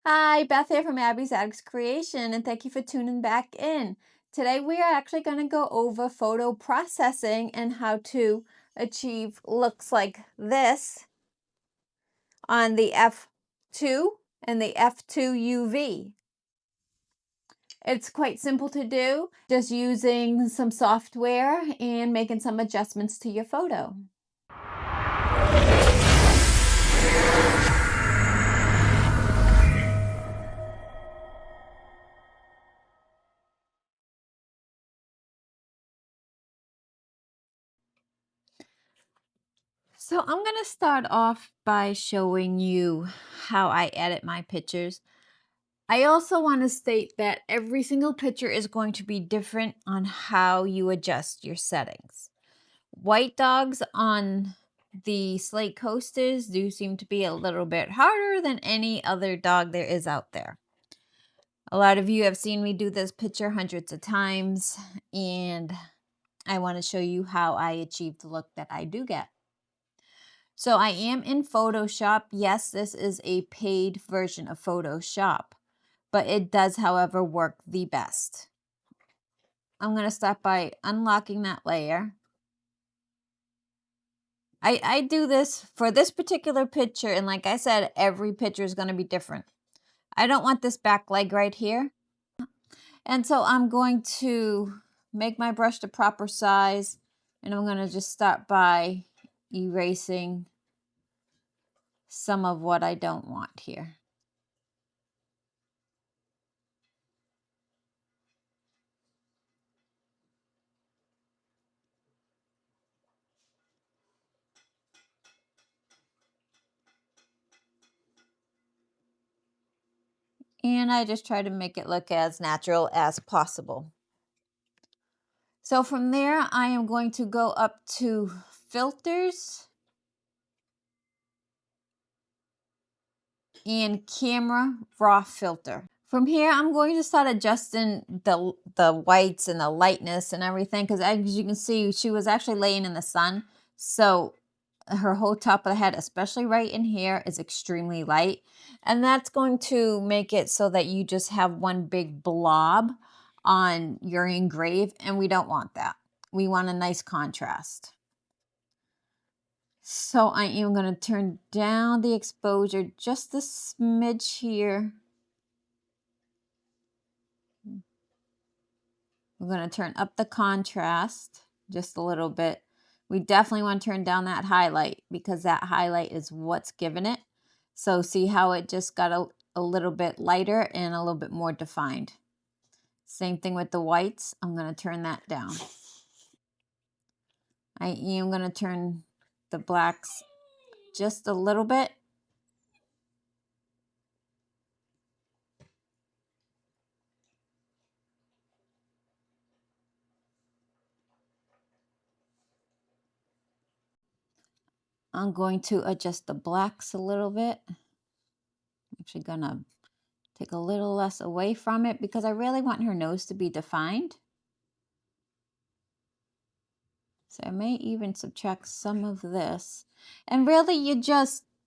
Hi, Beth here from Abby's Attics Creation, and thank you for tuning back in. Today we are actually going to go over photo processing and how to achieve looks like this on the F2 and the F2 UV. It's quite simple to do, just using some software and making some adjustments to your photo. So I'm going to start off by showing you how I edit my pictures. I also want to state that every single picture is going to be different on how you adjust your settings. White dogs on the Slate coasters do seem to be a little bit harder than any other dog there is out there. A lot of you have seen me do this picture hundreds of times, and I want to show you how I achieve the look that I do get. So I am in Photoshop. Yes, this is a paid version of Photoshop, but it does, however, work the best. I'm going to start by unlocking that layer. I do this for this particular picture, and like I said, every picture is going to be different. I don't want this back leg right here. And so I'm going to make my brush the proper size, and I'm going to just start by erasing some of what I don't want here. And I just try to make it look as natural as possible. So from there, I am going to go up to filters and camera raw filter. From here, I'm going to start adjusting the whites and the lightness and everything, because as you can see, she was actually laying in the sun. So her whole top of the head, especially right in here, is extremely light. And that's going to make it so that you just have one big blob on your engrave, and we don't want that. We want a nice contrast. So I am going to turn down the exposure just a smidge here. We're going to turn up the contrast just a little bit. We definitely want to turn down that highlight, because that highlight is what's giving it. So see how it just got a little bit lighter and a little bit more defined. Same thing with the whites. I'm going to turn that down. I am going to turn the blacks just a little bit. I'm going to adjust the blacks a little bit. I'm actually going to take a little less away from it, because I really want her nose to be defined. So I may even subtract some of this. And really,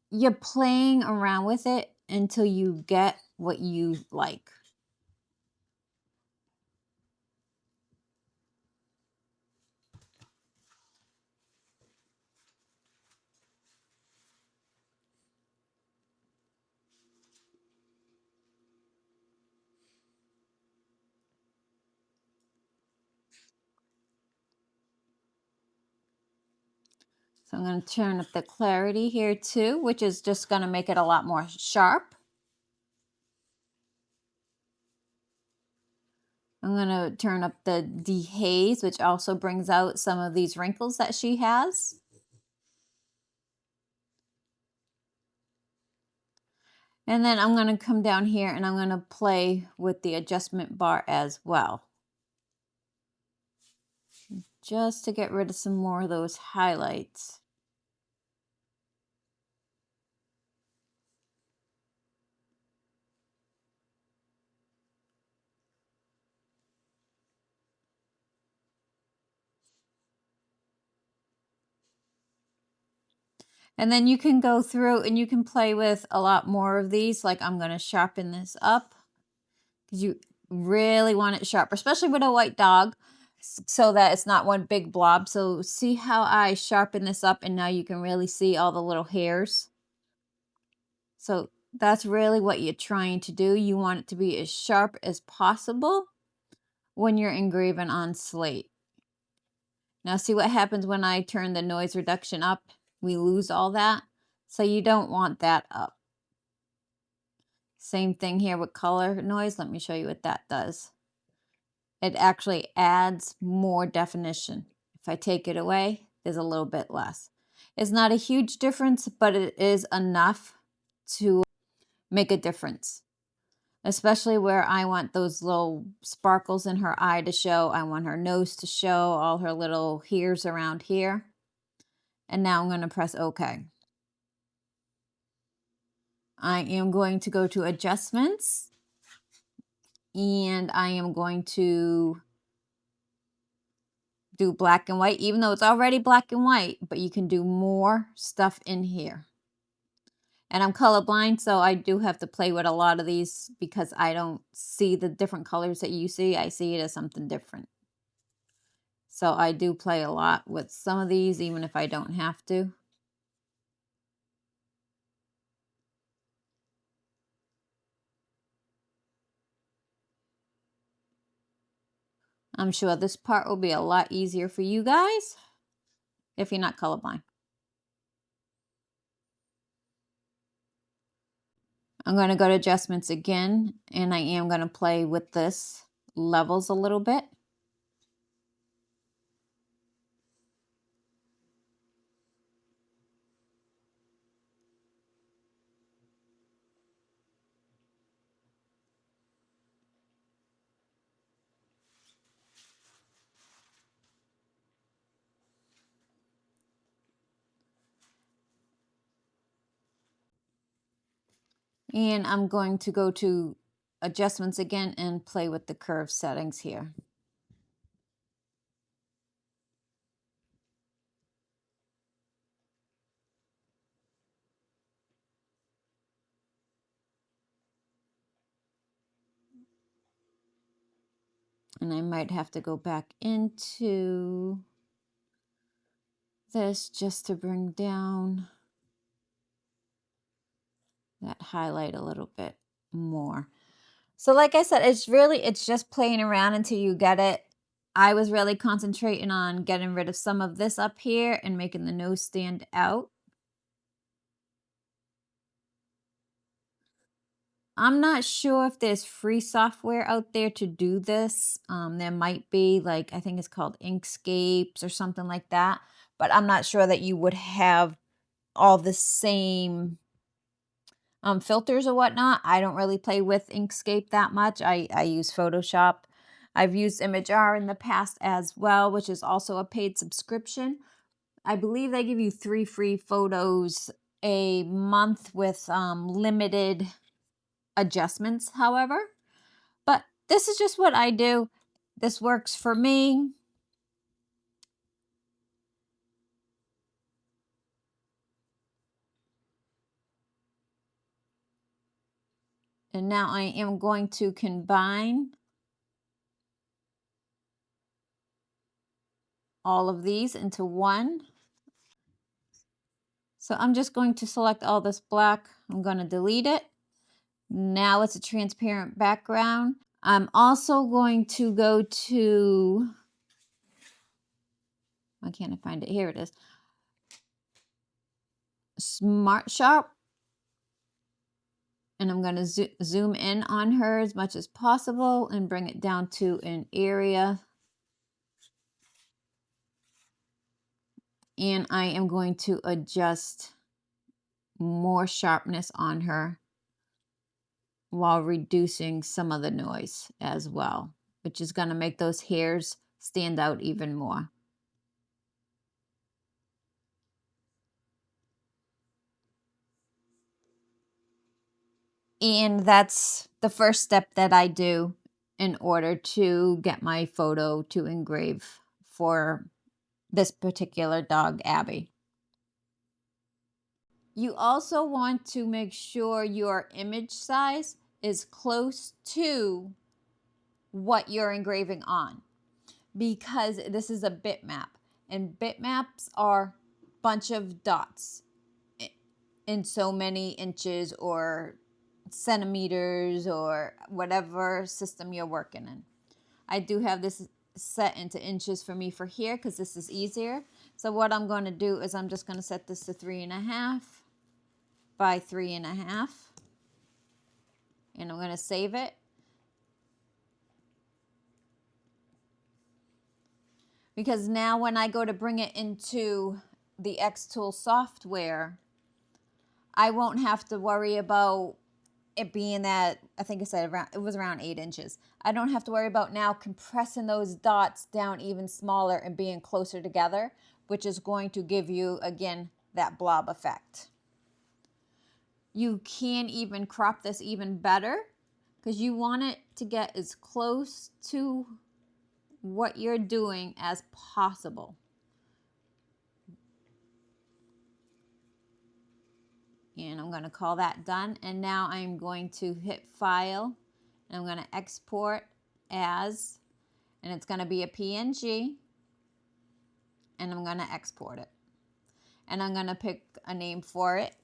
you're playing around with it until you get what you like. So I'm going to turn up the clarity here too, which is just going to make it a lot more sharp. I'm going to turn up the dehaze, which also brings out some of these wrinkles that she has. And then I'm going to come down here and I'm going to play with the adjustment bar as well, just to get rid of some more of those highlights. And then you can go through and you can play with a lot more of these. Like I'm going to sharpen this up because you really want it sharp, especially with a white dog, so that it's not one big blob. So see how I sharpen this up, and now you can really see all the little hairs. So that's really what you're trying to do. You want it to be as sharp as possible when you're engraving on slate. Now see what happens when I turn the noise reduction up? We lose all that. So you don't want that up. Same thing here with color noise. Let me show you what that does. It actually adds more definition. If I take it away, there's a little bit less. It's not a huge difference, but it is enough to make a difference. Especially where I want those little sparkles in her eye to show. I want her nose to show, all her little hairs around here. And now I'm going to press OK. I am going to go to adjustments, and I am going to do black and white, even though it's already black and white, but you can do more stuff in here. And I'm colorblind, so I do have to play with a lot of these because I don't see the different colors that you see. I see it as something different. So I do play a lot with some of these, even if I don't have to. I'm sure this part will be a lot easier for you guys if you're not colorblind. I'm going to go to adjustments again, and I am going to play with this levels a little bit. And I'm going to go to adjustments again and play with the curve settings here. And I might have to go back into this just to bring down that highlight a little bit more. So like I said, it's just playing around until you get it. I was really concentrating on getting rid of some of this up here and making the nose stand out. I'm not sure if there's free software out there to do this. There might be, like, I think it's called Inkscapes or something like that. But I'm not sure that you would have all the same filters or whatnot. I don't really play with Inkscape that much. I use Photoshop. I've used ImageR in the past as well, which is also a paid subscription. I believe they give you 3 free photos a month with limited adjustments, however. But this is just what I do. This works for me. And now I am going to combine all of these into one. So I'm just going to select all this black. I'm going to delete it. Now it's a transparent background. I'm also going to go to, why can't I find it? Here it is. Smart Sharp. And I'm going to zoom in on her as much as possible and bring it down to an area. And I am going to adjust more sharpness on her while reducing some of the noise as well, which is going to make those hairs stand out even more. And that's the first step that I do in order to get my photo to engrave for this particular dog, Abby. You also want to make sure your image size is close to what you're engraving on, because this is a bitmap, and bitmaps are a bunch of dots in so many inches or centimeters or whatever system you're working in. I do have this set into inches for me for here because this is easier. So what I'm going to do is I'm just going to set this to 3.5 by 3.5, and I'm going to save it. Because now when I go to bring it into the Xtool software, I won't have to worry about it being that, I think I said it was around 8 inches. I don't have to worry about now compressing those dots down even smaller and being closer together, which is going to give you, again, that blob effect. You can even crop this even better because you want it to get as close to what you're doing as possible. And I'm going to call that done. And now I'm going to hit File, and I'm going to export as, and it's going to be a PNG, and I'm going to export it. And I'm going to pick a name for it.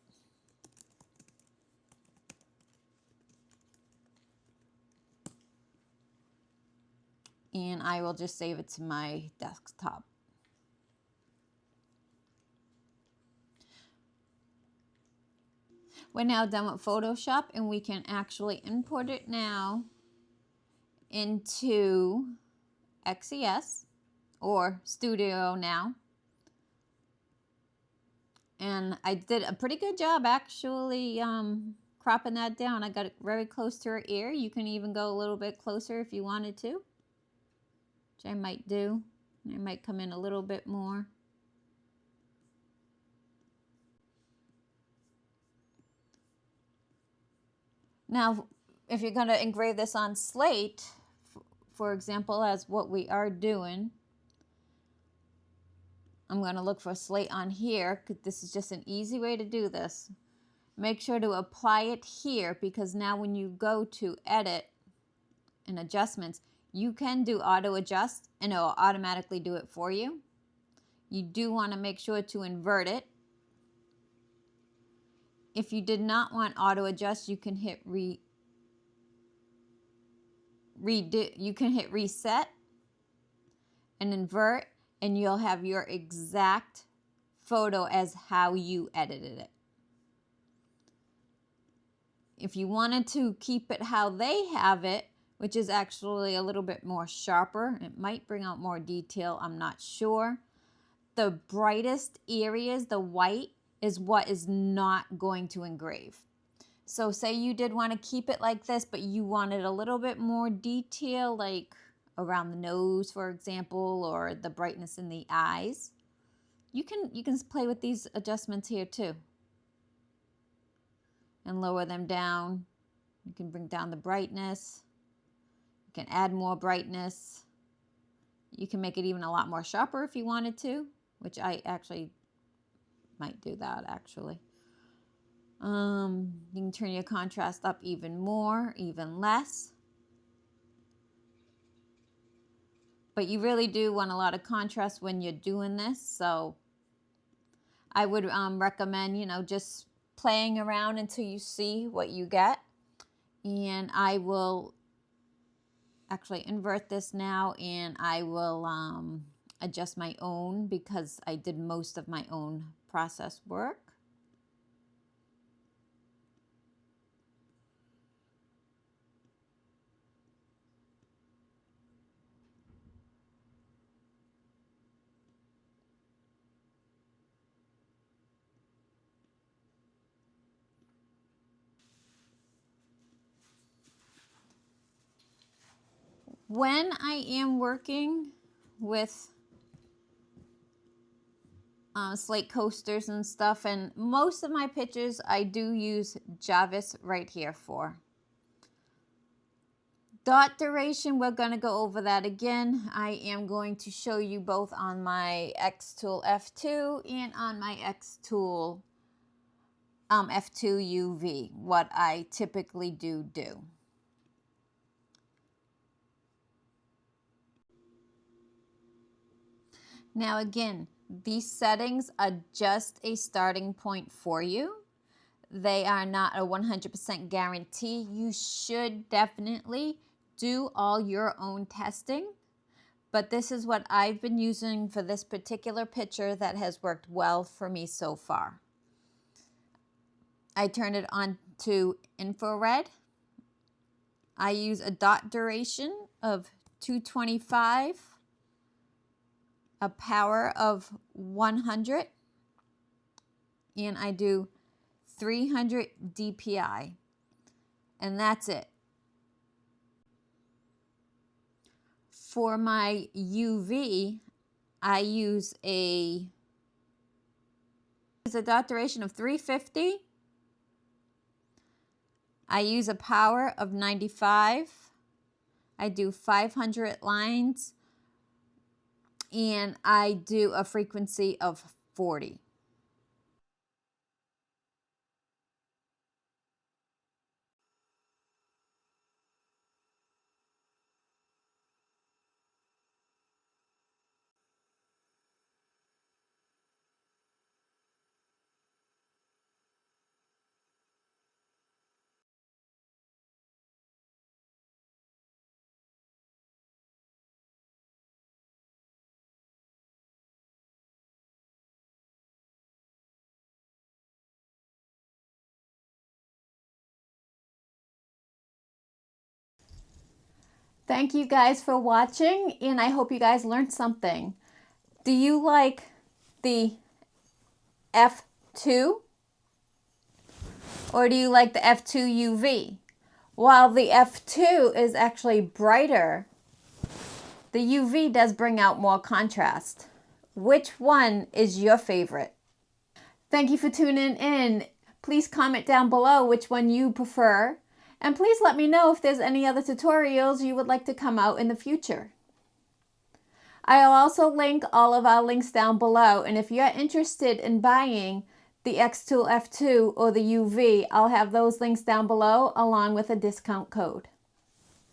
And I will just save it to my desktop. We're now done with Photoshop, and we can actually import it now into XES or Studio now. And I did a pretty good job actually cropping that down. I got it very close to her ear. You can even go a little bit closer if you wanted to, which I might do. I might come in a little bit more. Now, if you're going to engrave this on Slate, for example, as what we are doing, I'm going to look for Slate on here because this is just an easy way to do this. Make sure to apply it here, because now when you go to Edit and Adjustments, you can do Auto Adjust and it will automatically do it for you. You do want to make sure to invert it. If you did not want Auto Adjust, you can hit Reset and invert, and you'll have your exact photo as how you edited it. If you wanted to keep it how they have it, which is actually a little bit more sharper, it might bring out more detail, I'm not sure. The brightest areas, the white, is what is not going to engrave. So say you did want to keep it like this, but you wanted a little bit more detail, like around the nose, for example, or the brightness in the eyes. You can play with these adjustments here too. And lower them down. You can bring down the brightness. You can add more brightness. You can make it even a lot more sharper if you wanted to, which I actually might do that actually. You can turn your contrast up even more, even less. But you really do want a lot of contrast when you're doing this. So I would recommend, just playing around until you see what you get. And I will actually invert this now, and I will adjust my own because I did most of my own process work. When I am working with slate coasters and stuff, and most of my pictures I do use Javis right here for. Dot duration, we're going to go over that again. I am going to show you both on my Xtool F2 and on my Xtool F2 UV, what I typically do. Now again, these settings are just a starting point for you. They are not a 100% guarantee. You should definitely do all your own testing, but this is what I've been using for this particular picture that has worked well for me so far. I turn it on to infrared. I use a dot duration of 225, a power of 100, and I do 300 DPI, and that's it. For my UV, I use a dot duration of 350. I use a power of 95. I do 500 lines, and I do a frequency of 40. Thank you guys for watching, and I hope you guys learned something. Do you like the F2 or do you like the F2 UV? While the F2 is actually brighter, the UV does bring out more contrast. Which one is your favorite? Thank you for tuning in. Please comment down below which one you prefer. And please let me know if there's any other tutorials you would like to come out in the future. I'll also link all of our links down below. And if you're interested in buying the Xtool F2 or the UV, I'll have those links down below along with a discount code.